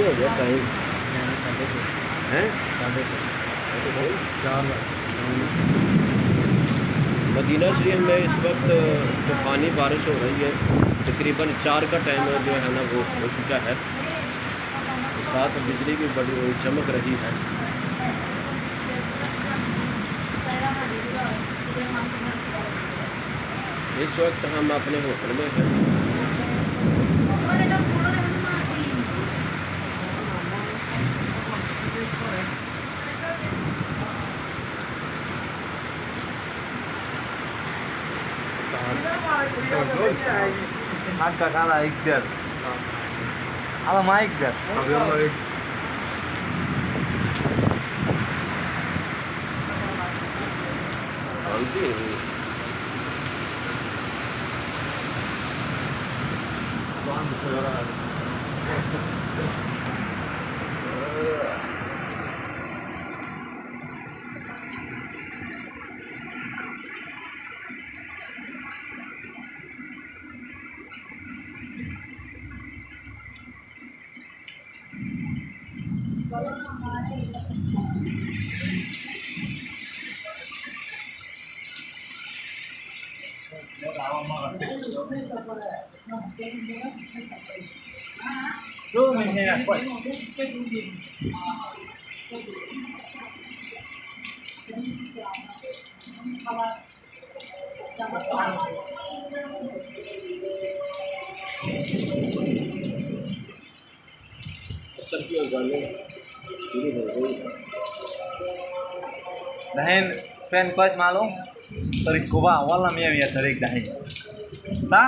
हो गया टाइम है। मदीना शरीफ में इस वक्त तूफ़ानी बारिश हो रही है। तकरीबन 4 का टाइम जो है ना वो हो चुका है। साथ बिजली भी बड़ी चमक रही है। इस वक्त हम अपने होटल में हैं। Hakka kala ikder. Ala ma ikder. Lu mainnya apa? Dahin fan coach malu tarik kuba wala mia tarik dahin sa